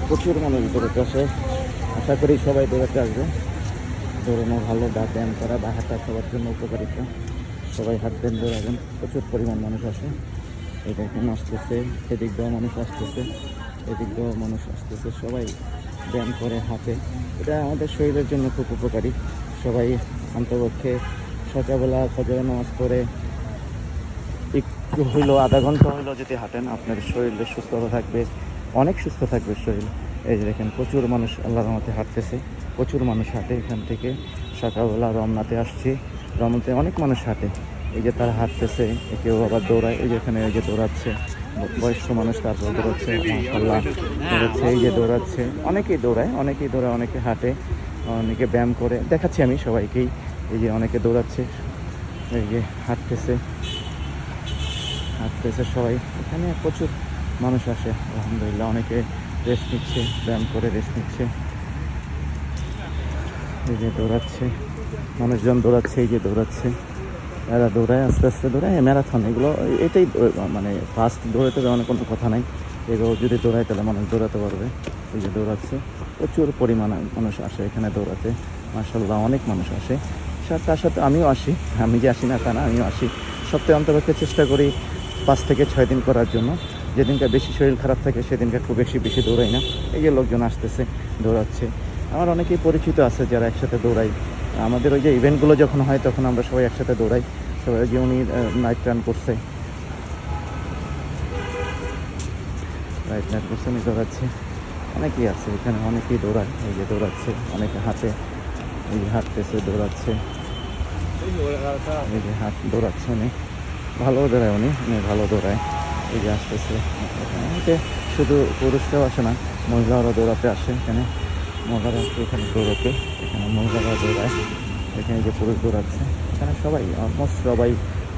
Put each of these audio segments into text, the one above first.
প্রচুর মানুষ দৌড়াতে আসে। আশা করি সবাই দৌড়াতে আসবে। দৌড়ানো ভালো, বা ব্যায়াম করা বা হাঁটা সবার জন্য উপকারিতা। সবাই হাঁটবেন, দৌড়াবেন। প্রচুর পরিমাণ মানুষ আসে। এই দেখেন আসতেছে, এদিক দিয়েও মানুষ আসতেছে, এদিক দিয়েও মানুষ আসতেছে। সবাই ব্যায়াম করে, হাঁটে। এটা আমাদের শরীরের জন্য খুব উপকারী। সবাই অন্তপক্ষে সকালবেলা ফজরের নামাজ পড়ে একটু হইলেও, আধা ঘন্টা হইলেও যদি হাঁটেন, আপনার শরীরে সুস্থতা থাকবে, অনেক সুস্থ থাকবে শরীর। এই যে দেখেন প্রচুর মানুষ আল্লাহর রহমতে হাঁটতেছে। প্রচুর মানুষ হাঁটে। এখান থেকে সকালবেলা রমনাতে আসছি, রমনাতে অনেক মানুষ হাঁটে। এই যে তারা হাঁটতেছে, কেউ আবার দৌড়ায়। এই যে এখানে এই যে দৌড়াচ্ছে বয়স্ক মানুষ, তারপর দৌড়াচ্ছে মাশাআল্লাহ দৌড়াচ্ছে। এই যে দৌড়াচ্ছে, অনেকেই দৌড়ায়, অনেকে হাঁটে, অনেকে ব্যায়াম করে। দেখাচ্ছি আমি সবাইকেই। এই যে অনেকে দৌড়াচ্ছে, এই যে হাঁটতেছে সবাই। এখানে প্রচুর মানুষ আসে আলহামদুলিল্লাহ। অনেকে রেস্ট নিচ্ছে, ব্যায়াম করে রেস্ট নিচ্ছে। এই যে দৌড়াচ্ছে, মানুষজন দৌড়াচ্ছে, এই যে দৌড়াচ্ছে। এরা দৌড়ায়, আস্তে আস্তে দৌড়ায়, ম্যারাথন এগুলো। এটাই মানে ফাস্ট দৌড়াতে হবে অনেক, কোনো কথা নাই। এগুলো যদি দৌড়ায় তাহলে মানুষ দৌড়াতে পারবে। এই যে দৌড়াচ্ছে, প্রচুর পরিমাণে মানুষ আসে এখানে দৌড়াতে। মাশাআল্লাহ অনেক মানুষ আসে। তার সাথে আমিও আসি। আমি যে আসি না তা না, আমিও আসি। সপ্তাহে অন্তপক্ষে চেষ্টা করি 5 থেকে 6 দিন করার জন্য। যেদিনকার বেশি শরীর খারাপ থাকে সেদিনকার খুব বেশি দৌড়াই না। এই যে লোকজন আসতেছে, দৌড়াচ্ছে। আমার অনেকেই পরিচিত আছে যারা একসাথে দৌড়াই। আমাদের ওই যে ইভেন্টগুলো যখন হয় তখন আমরা সবাই একসাথে দৌড়াই। সবাই যে উনি নাইট রান করছে, উনি দৌড়াচ্ছে। অনেকেই আছে এখানে, অনেকেই দৌড়ায়। এই যে দৌড়াচ্ছে, অনেকে হাঁটে, এই যে হাঁটতেছে, দৌড়াচ্ছে। এই যে দৌড়াচ্ছে উনি, ভালো দৌড়ায় উনি ভালো দৌড়ায়। এই যে আসতেছে। এখানে শুধু পুরুষরাও আসে না, মহিলারাও দৌড়াতে আসে এখানে। মহিলারা আসে এখানে দৌড়াতে, এখানে মহিলারা দৌড়ায়। এখানে যে পুরুষ দৌড়াচ্ছে, এখানে সবাই অলমোস্ট সবাই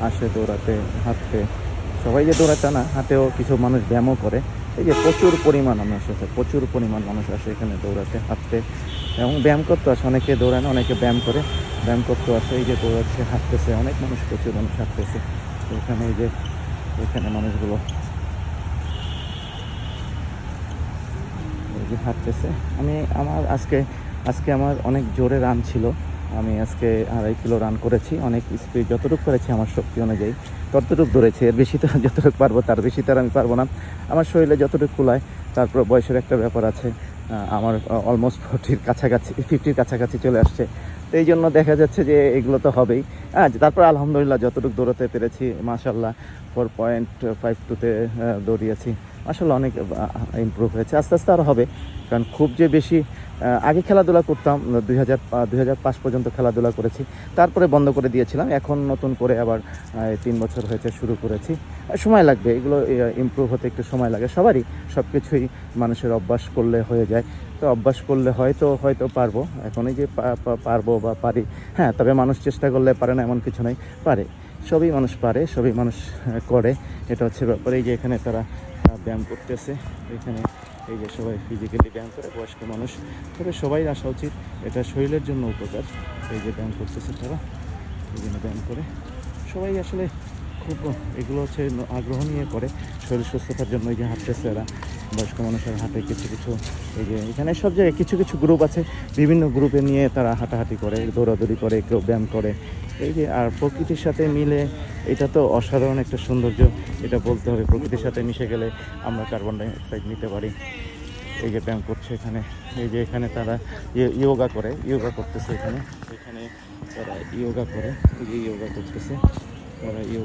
আসে দৌড়াতে, হাঁটতে। সবাই যে দৌড়াতে না, হাঁটেও কিছু মানুষ ব্যায়ামও করে। এই যে প্রচুর পরিমাণ মানুষ আসে, প্রচুর পরিমাণ মানুষ আসে এখানে দৌড়াতে, হাঁটতে এবং ব্যায়াম করতে আসে। অনেকে দৌড়ায় না, অনেকে ব্যায়াম করে, ব্যায়াম করতে আসে। এই যে দৌড়াচ্ছে, হাঁটতেছে, অনেক মানুষ, প্রচুর মানুষ হাঁটতেছে এখানে। এই যে এখানে মানুষগুলো এই যে হাঁটতেছে। আজকে আমার অনেক জোরে রান ছিল। আমি আজকে 2.5 কিলো রান করেছি। অনেক স্পিড, যতটুকু করেছি আমার শক্তি অনুযায়ী ততটুকু দৌড়েছি। এর বেশি তো যতটুকু পারবো, তার বেশি তো আর আমি পারবো না। আমার শরীরে যতটুকু কুলায়। তারপর বয়সের একটা ব্যাপার আছে। আমার অলমোস্ট 50-র কাছাকাছি চলে আসছে। তো এই জন্য দেখা যাচ্ছে যে এগুলো তো হবেই। তারপর আলহামদুলিল্লাহ যতটুকু দৌড়াতে পেরেছি মাশাআল্লাহ 4.52-তে দৌড়িয়েছি। আসলে অনেক ইমপ্রুভ হয়েছে, আস্তে আস্তে আরও হবে। কারণ খুব যে বেশি আগে খেলাধুলা করতাম, 2005 পর্যন্ত খেলাধুলা করেছি, তারপরে বন্ধ করে দিয়েছিলাম। এখন নতুন করে আবার 3 বছর হয়েছে শুরু করেছি। সময় লাগবে, এগুলো ইমপ্রুভ হতে একটু সময় লাগে সবারই। সব কিছুই মানুষের অভ্যাস করলে হয়ে যায়। তো অভ্যাস করলে হয়তো পারবো। এখন এই যে পারবো বা পারি, হ্যাঁ, তবে মানুষ চেষ্টা করলে পারে না এমন কিছু নেই, পারে। সবই মানুষ পারে, সবই মানুষ করে। এটা হচ্ছে ব্যাপার। এই যে এখানে তারা ব্যায়াম করতেছে এখানে। এই যে সবাই ফিজিক্যালি ব্যায়াম করে, বয়স্ক মানুষ। তবে সবাই আসা উচিত, এটা শরীরের জন্য উপকার। এই যে ব্যায়াম করতেছে তারা, এই জন্য ব্যায়াম করে সবাই আসলে খুব এগুলো হচ্ছে আগ্রহ নিয়ে করে শরীর সুস্থতার জন্য। এই যে হাঁটতেছে এরা, বয়স্ক মানুষের হাঁটে কিছু। এই যে এখানে সব জায়গায় কিছু গ্রুপ আছে, বিভিন্ন গ্রুপে নিয়ে তারা হাঁটাহাঁটি করে, দৌড়াদৌড়ি করে, কেউ ব্যায়াম করে। এই যে আর প্রকৃতির সাথে মিলে, এটা তো অসাধারণ একটা সৌন্দর্য। এটা বলতে হবে, প্রকৃতির সাথে মিশে গেলে আমরা কার্বন ডাই অক্সাইড নিতে পারি। এই যে ব্যায়াম করছে এখানে। এই যে এখানে তারা যোগা করতেছে এখানে তারা যোগা করে। এই যে যোগা করতেছে তারা, যোগা